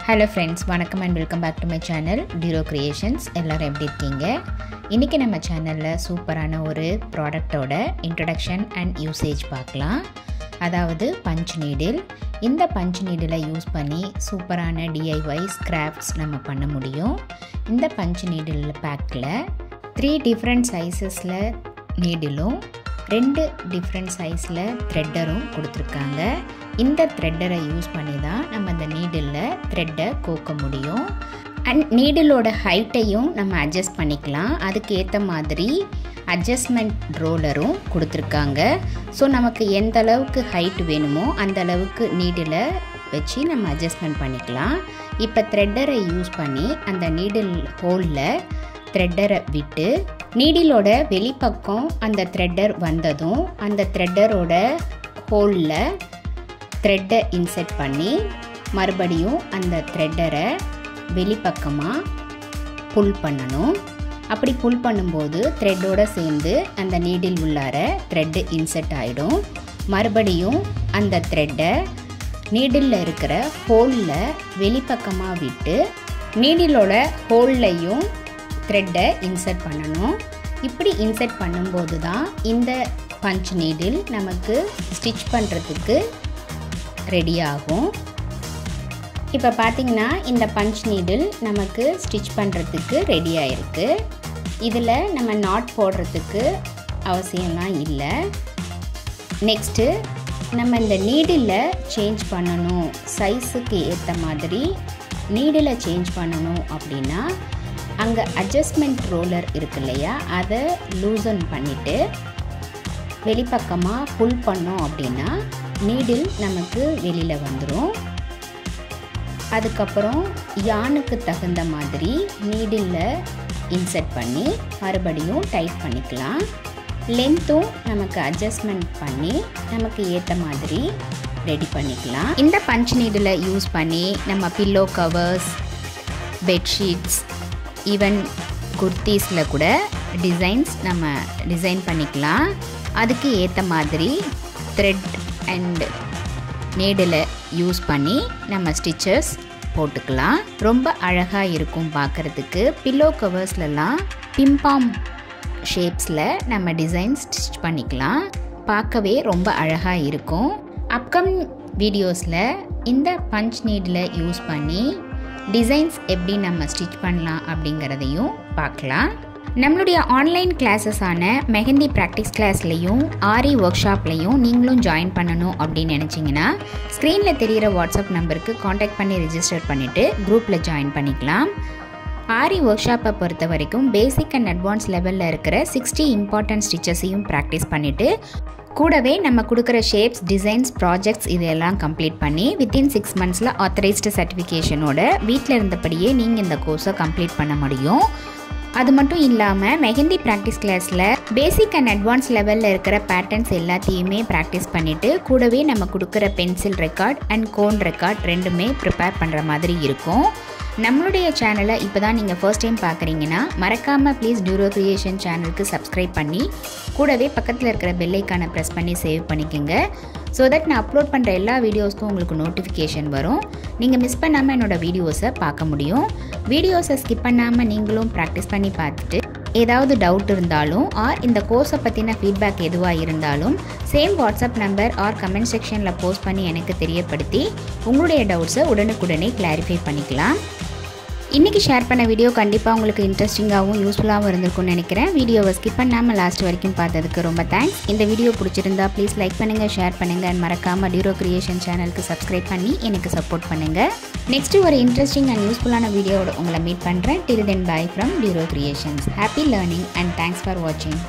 Hello friends, வணக்கம் and welcome back to my channel Diro Creations. எல்லாரும் எப்படி இருக்கீங்க? இன்னைக்கு நம்ம சேனல்ல சூப்பரான ஒரு ப்ராடக்ட்டோட இன்ட்ரோடக்ஷன் அண்ட் யூசேஜ் பார்க்கலாம். அதாவது பஞ்ச் நீடில். இந்த பஞ்ச் நீடிலை யூஸ் பண்ணி சூப்பரான DIYs கிராஃப்ட்ஸ் நம்ம பண்ண முடியும். இந்த பஞ்ச் நீடில் பேக்ல 3 டிஃபரண்ட் சைஸஸ்ல நீடிலும் 2 டிஃபரண்ட் சைஸில் த்ரெட்டரும் கொடுத்துருக்காங்க. இந்த த்ரெட்டரை யூஸ் பண்ணி தான் நம்ம இந்த நீடிலில் த்ரெட்டை கோக்க முடியும். அண்ட் நீடிலோட ஹைட்டையும் நம்ம அட்ஜஸ்ட் பண்ணிக்கலாம். அதுக்கு ஏற்ற மாதிரி அட்ஜஸ்ட்மெண்ட் ரோலரும் கொடுத்துருக்காங்க. ஸோ நமக்கு எந்த அளவுக்கு ஹைட் வேணுமோ அந்த அளவுக்கு நீடிலை வச்சு நம்ம அட்ஜஸ்ட்மெண்ட் பண்ணிக்கலாம். இப்போ த்ரெட்டரை யூஸ் பண்ணி அந்த நீடில் ஹோலில் த்ரெட்டரை விட்டு நீடிலோட வெளிப்பக்கம் அந்த த்ரெட்டர் வந்ததும் அந்த த்ரெட்டரோட ஹோலில் த்ரெட்டை இன்செர்ட் பண்ணி மறுபடியும் அந்த த்ரெட்டரை வெளிப்பக்கமாக புல் பண்ணணும். அப்படி புல் பண்ணும்போது த்ரெட்டோடு சேர்ந்து அந்த நீடில் உள்ளார த்ரெட்டு இன்செர்ட் ஆகிடும். மறுபடியும் அந்த த்ரெட்டை நீடிலில் இருக்கிற ஹோலில் வெளிப்பக்கமாக விட்டு நீடிலோட ஹோல்லையும் த்ரெட்டை இன்செர்ட் பண்ணணும். இப்படி இன்செர்ட் பண்ணும்போது தான் இந்த பஞ்ச் நீடில் நமக்கு ஸ்டிச் பண்ணுறதுக்கு ரெடி ஆகும். இப்போ பார்த்திங்கன்னா இந்த பஞ்ச் நீடில் நமக்கு ஸ்டிச் பண்ணுறதுக்கு ரெடி ஆகிருக்கு. இதில் நம்ம நாட் போடுறதுக்கு அவசியம்லாம் இல்லை. நெக்ஸ்ட்டு நம்ம இந்த நீடிலை சேஞ்ச் பண்ணணும், சைஸுக்கு ஏற்ற மாதிரி நீடிலை சேஞ்ச் பண்ணணும் அப்படின்னா அங்கே அட்ஜஸ்ட்மெண்ட் ரோலர் இருக்கு இல்லையா, அதை லூசன் பண்ணிவிட்டு வெளிப்பக்கமாக புல் பண்ணோம் அப்படின்னா நீடில் நமக்கு வெளியில் வந்துடும். அதுக்கப்புறம் யானுக்கு தகுந்த மாதிரி நீடிலில் இன்செர்ட் பண்ணி மறுபடியும் டைட் பண்ணிக்கலாம். லென்த்தும் நமக்கு அட்ஜஸ்ட்மெண்ட் பண்ணி நமக்கு ஏற்ற மாதிரி ரெடி பண்ணிக்கலாம். இந்த பஞ்ச் நீடிலை யூஸ் பண்ணி நம்ம பில்லோ கவர்ஸ், பெட்ஷீட்ஸ், ஈவன் குர்த்தீஸில் கூட டிசைன்ஸ் நம்ம டிசைன் பண்ணிக்கலாம். அதுக்கு ஏற்ற மாதிரி த்ரெட் அண்ட் நீடிலை யூஸ் பண்ணி நம்ம ஸ்டிச்சஸ் போட்டுக்கலாம். ரொம்ப அழகாக இருக்கும் பார்க்குறதுக்கு. பில்லோ கவர்ஸ்லலாம் பிம்பாம் ஷேப்ஸில் நம்ம டிசைன் ஸ்டிச் பண்ணிக்கலாம். பார்க்கவே ரொம்ப அழகாக இருக்கும். அப்கமிங் வீடியோஸில் இந்த பஞ்ச் நீடிலை யூஸ் பண்ணி டிசைன்ஸ் எப்படி நம்ம ஸ்டிச் பண்ணலாம் அப்படிங்கிறதையும் பார்க்கலாம். நம்மளுடைய ஆன்லைன் கிளாஸஸான மெஹந்தி ப்ராக்டிஸ் கிளாஸ்லையும் ஆரி ஒர்க் ஷாப்லையும் நீங்களும் ஜாயின் பண்ணணும் அப்படின்னு நினச்சிங்கன்னா ஸ்க்ரீனில் தெரிகிற வாட்ஸ்அப் நம்பருக்கு காண்டாக்ட் பண்ணி ரிஜிஸ்டர் பண்ணிவிட்டு குரூப்பில் ஜாயின் பண்ணிக்கலாம். ஆரி ஒர்க் ஷாப்பை பொறுத்த வரைக்கும் பேசிக் அண்ட் அட்வான்ஸ் லெவலில் இருக்கிற 60 இம்பார்ட்டன்ட் ஸ்டிச்சஸையும் ப்ராக்டிஸ் பண்ணிவிட்டு கூடவே நம்ம கொடுக்குற ஷேப்ஸ், டிசைன்ஸ், ப்ராஜெக்ட்ஸ் இதெல்லாம் கம்ப்ளீட் பண்ணி வித்தின் 6 மந்த்ஸில் ஆத்தரைஸ்டு சர்டிஃபிகேஷனோட வீட்டில் இருந்தபடியே நீங்கள் இந்த கோர்ஸை கம்ப்ளீட் பண்ண முடியும். அது மட்டும் இல்லாமல் மெஹந்தி ப்ராக்டிஸ் கிளாஸில் பேசிக் அண்ட் அட்வான்ஸ் லெவலில் இருக்கிற பேட்டர்ன்ஸ் எல்லாத்தையுமே ப்ராக்டிஸ் பண்ணிவிட்டு கூடவே நம்ம கொடுக்குற pencil record and cone record ரெண்டுமே ப்ரிப்பேர் பண்ணுற மாதிரி இருக்கும். நம்மளுடைய சேனலை இப்போ தான் நீங்கள் ஃபர்ஸ்ட் டைம் பார்க்குறீங்கன்னா மறக்காமல் ப்ளீஸ் டியூரோ கிரியேஷன் சேனலுக்கு சப்ஸ்கிரைப் பண்ணி கூடவே பக்கத்தில் இருக்கிற பெல் ஐக்கானை ப்ரெஸ் பண்ணி சேவ் பண்ணிக்கோங்க. ஸோ தட் நான் அப்லோட் பண்ணுற எல்லா வீடியோஸ்க்கும் உங்களுக்கு நோட்டிஃபிகேஷன் வரும். நீங்கள் மிஸ் பண்ணாமல் என்னோடய வீடியோஸை பார்க்க முடியும். வீடியோஸை ஸ்கிப் பண்ணாமல் நீங்களும் ப்ராக்டிஸ் பண்ணி பார்த்துட்டு ஏதாவது டவுட் இருந்தாலும் ஆர் இந்த கோர்ஸை பற்றின ஃபீட்பேக் எதுவாக இருந்தாலும் same WhatsApp number or comment செக்ஷனில் போஸ்ட் பண்ணி எனக்கு தெரியப்படுத்தி உங்களுடைய டவுட்ஸை உடனுக்குடனே கிளாரிஃபை பண்ணிக்கலாம். இன்றைக்கி ஷேர் பண்ண வீடியோ கண்டிப்பாக உங்களுக்கு இன்ட்ரெஸ்டிங்காகவும் யூஸ்ஃபுல்லாகவும் இருந்திருக்கும்னு நினைக்கிறேன். வீடியோவை ஸ்கிப் பண்ணாமல் லாஸ்ட் வரைக்கும் பார்த்ததுக்கு ரொம்ப தேங்க்ஸ். இந்த வீடியோ பிடிச்சிருந்தா ப்ளீஸ் லைக் பண்ணுங்கள், ஷேர் பண்ணுங்கள் அண்ட் மறக்காமல் டியூரோ கிரியேஷன் சேனலுக்கு சப்ஸ்கிரைப் பண்ணி எனக்கு சப்போர்ட் பண்ணுங்கள். நெக்ஸ்ட்டு ஒரு இன்ட்ரெஸ்டிங் அண்ட் யூஸ்ஃபுல்லான வீடியோவோட உங்களை மீட் பண்ணுறேன். Till then bye from Duro creations. Happy learning and thanks for வாட்சிங்.